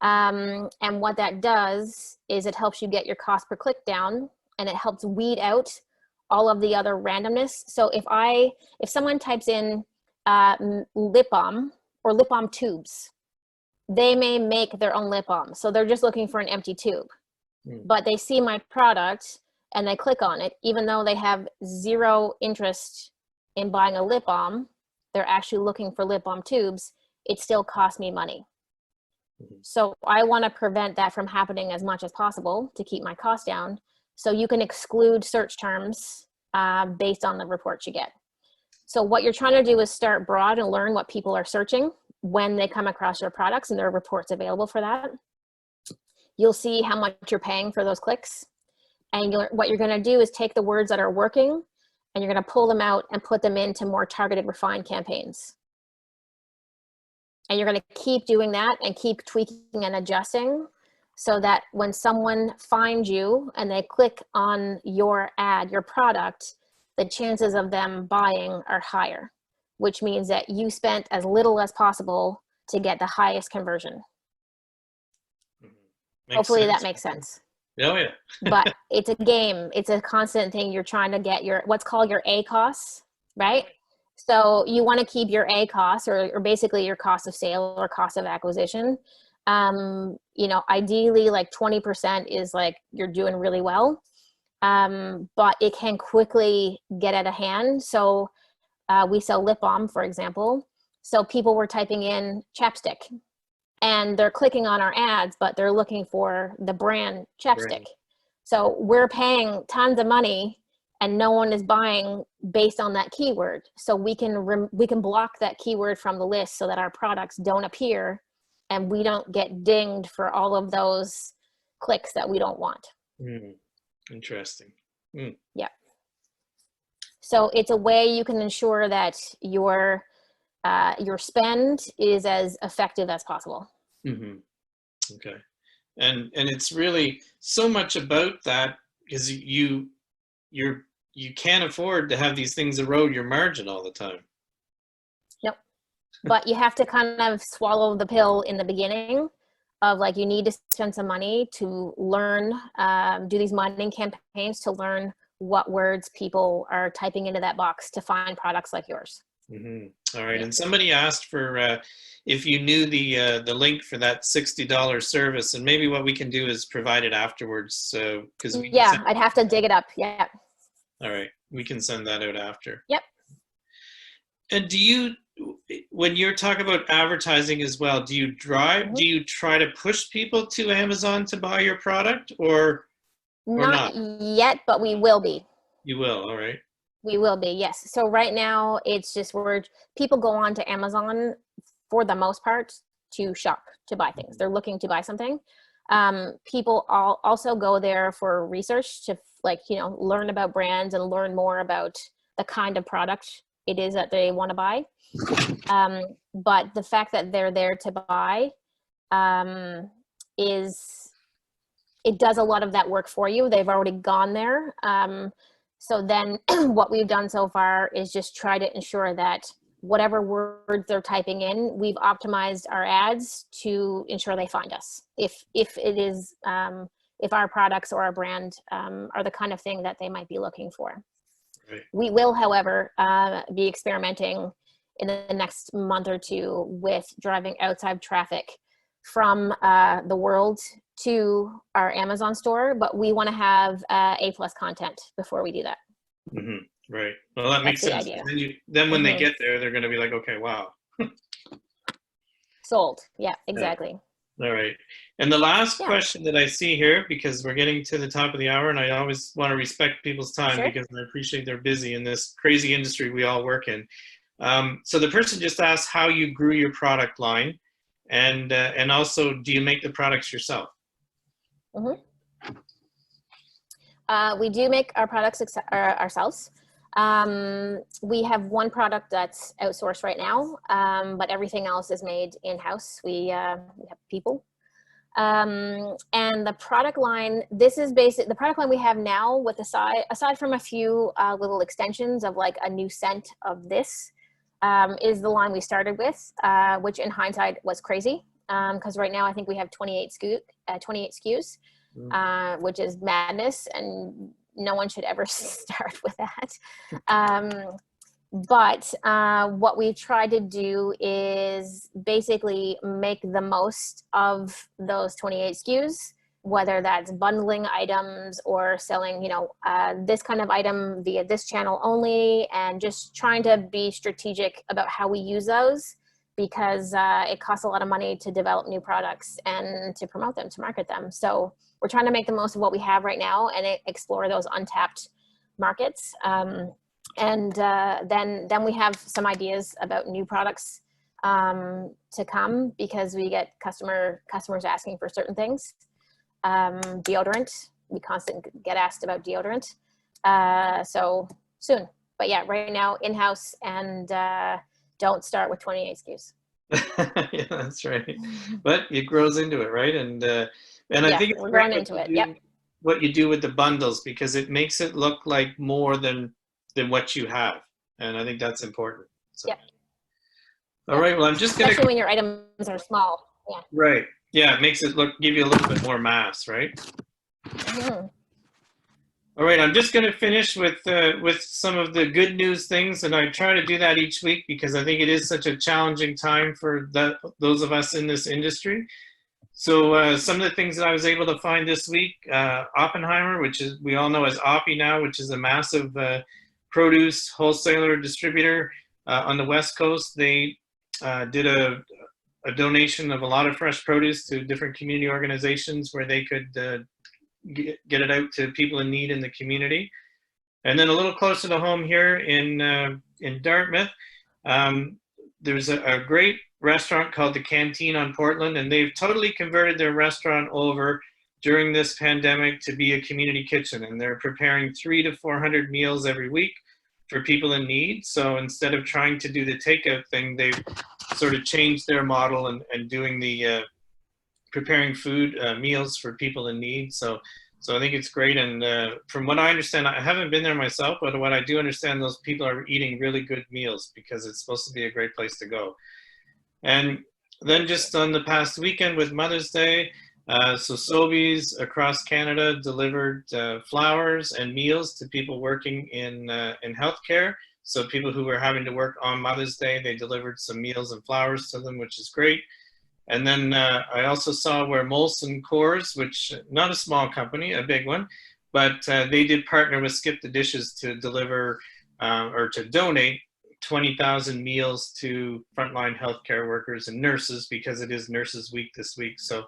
And what that does is it helps you get your cost per click down, and it helps weed out all of the other randomness. So if someone types in lip balm or lip balm tubes, they may make their own lip balm. So they're just looking for an empty tube, but they see my product and they click on it, even though they have zero interest in buying a lip balm, they're actually looking for lip balm tubes, it still costs me money. So I want to prevent that from happening as much as possible to keep my costs down. So you can exclude search terms based on the reports you get. So what you're trying to do is start broad and learn what people are searching when they come across your products, and there are reports available for that. You'll see how much you're paying for those clicks. And what you're going to do is take the words that are working and you're going to pull them out and put them into more targeted, refined campaigns. And you're going to keep doing that and keep tweaking and adjusting so that when someone finds you and they click on your ad, your product, the chances of them buying are higher, which means that you spent as little as possible to get the highest conversion. Hopefully Sense. that makes sense. Oh yeah. But it's a game. It's a constant thing. You're trying to get your, what's called your ACOS, right? So you want to keep your ACOS or basically your cost of sale or cost of acquisition. Ideally like 20% is like you're doing really well. But it can quickly get out of hand. So we sell lip balm, for example. So people were typing in chapstick and they're clicking on our ads, but they're looking for the brand chapstick. Right. So we're paying tons of money and no one is buying based on that keyword. So we can block that keyword from the list so that our products don't appear and we don't get dinged for all of those clicks that we don't want. Interesting. Yeah. So it's a way you can ensure that your spend is as effective as possible. Okay. And it's really so much about that because you can't afford to have these things erode your margin all the time. Yep. But you have to kind of swallow the pill in the beginning of like, you need to spend some money to learn, do these marketing campaigns to learn what words people are typing into that box to find products like yours. All right. Yeah. And somebody asked for if you knew the link for that $60 service, and maybe what we can do is provide it afterwards. So because we can Yeah, send, I'd have to dig it up. Yeah. all right, we can send that out after. Yep. And do you, when you're talking about advertising as well, do you Mhm. do you try to push people to Amazon to buy your product or Not not? yet, but we will be. You will, all right. We will be, yes. So right now, it's just where people go on to Amazon for the most part to shop, to buy things. They're looking to buy something. People also go there for research to learn about brands and learn more about the kind of product it is that they want to buy. But the fact that they're there to buy is it does a lot of that work for you. They've already gone there. So then what we've done so far is just try to ensure that whatever words they're typing in, we've optimized our ads to ensure they find us. If it is, if our products or our brand are the kind of thing that they might be looking for. Right. We will, however, be experimenting in the next month or two with driving outside traffic from the world to our Amazon store, but we want to have A+ content before we do that. Right. Well, that makes That's sense. the idea. Then when they get there, they're going to be like, okay, wow. Sold. Yeah, exactly. Yeah. All right. And the last question that I see here, because we're getting to the top of the hour, and I always want to respect people's time because I appreciate they're busy in this crazy industry we all work in. So the person just asked how you grew your product line, and also, do you make the products yourself? We do make our products ourselves. We have one product that's outsourced right now, but everything else is made in-house. We have people. And the product line, this is the product line we have now with aside from a few little extensions of like a new scent of this, is the line we started with, which in hindsight was crazy. Because right now I think we have 28 SKUs, which is madness, and no one should ever start with that. But what we try to do is basically make the most of those 28 SKUs, whether that's bundling items or selling, this kind of item via this channel only, and just trying to be strategic about how we use those, because it costs a lot of money to develop new products and to promote them, to market them. So we're trying to make the most of what we have right now and explore those untapped markets. And then we have some ideas about new products to come, because we get customers asking for certain things. Deodorant, we constantly get asked about deodorant. So soon, but yeah, right now in-house, and don't start with 28 SKUs. Yeah, that's right. But it grows into it, right? And I think it's we're great growing into it. What you do with the bundles, because it makes it look like more than what you have, and I think that's important. So. All right. Well, I'm just gonna. Especially when your items are small. Yeah. Right. Yeah, it makes it give you a little bit more mass, right? All right, I'm just going to finish with some of the good news things, and I try to do that each week because I think it is such a challenging time for those of us in this industry. So some of the things that I was able to find this week, Oppenheimer, which is we all know as Oppie now, which is a massive produce wholesaler distributor on the West Coast. They did a donation of a lot of fresh produce to different community organizations where they could get it out to people in need in the community. And then a little closer to home here in Dartmouth, there's a great restaurant called the Canteen on Portland, and they've totally converted their restaurant over during this pandemic to be a community kitchen, and they're preparing 300 to 400 meals every week for people in need. So instead of trying to do the takeout thing, they've sort of changed their model and doing the preparing food meals for people in need. So I think it's great. And from what I understand, I haven't been there myself, but what I do understand, those people are eating really good meals because it's supposed to be a great place to go. And then just on the past weekend with Mother's Day, so Sobeys across Canada delivered flowers and meals to people working in healthcare. So people who were having to work on Mother's Day, they delivered some meals and flowers to them, which is great. And then I also saw where Molson Coors, which not a small company, a big one, but they did partner with Skip the Dishes to deliver or to donate 20,000 meals to frontline healthcare workers and nurses, because it is Nurses Week this week. So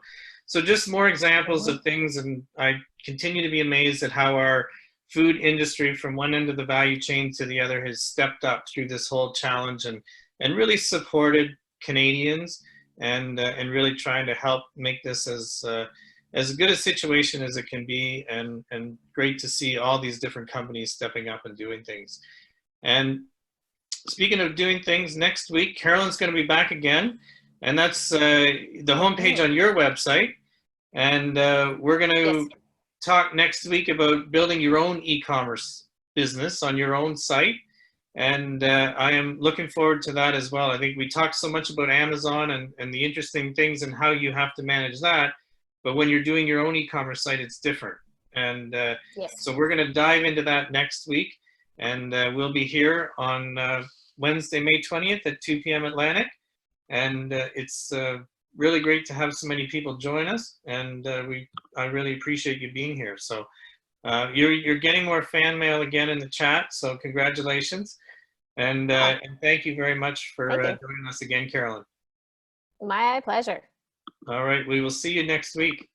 just more examples of things, and I continue to be amazed at how our food industry from one end of the value chain to the other has stepped up through this whole challenge and really supported Canadians and really trying to help make this as good a situation as it can be, and great to see all these different companies stepping up and doing things. And speaking of doing things, next week, Carolyn's going to be back again, and that's the homepage on your website. And we're going to talk next week about building your own e-commerce business on your own site. And I am looking forward to that as well. I think we talked so much about Amazon and the interesting things and how you have to manage that. But when you're doing your own e-commerce site, it's different. And so we're going to dive into that next week. And we'll be here on Wednesday, May 20th at 2 p.m. Atlantic. And it's really great to have so many people join us. And I really appreciate you being here. So you're getting more fan mail again in the chat. So congratulations. And thank you very much for joining us again, Carolyn. My pleasure. All right. We will see you next week.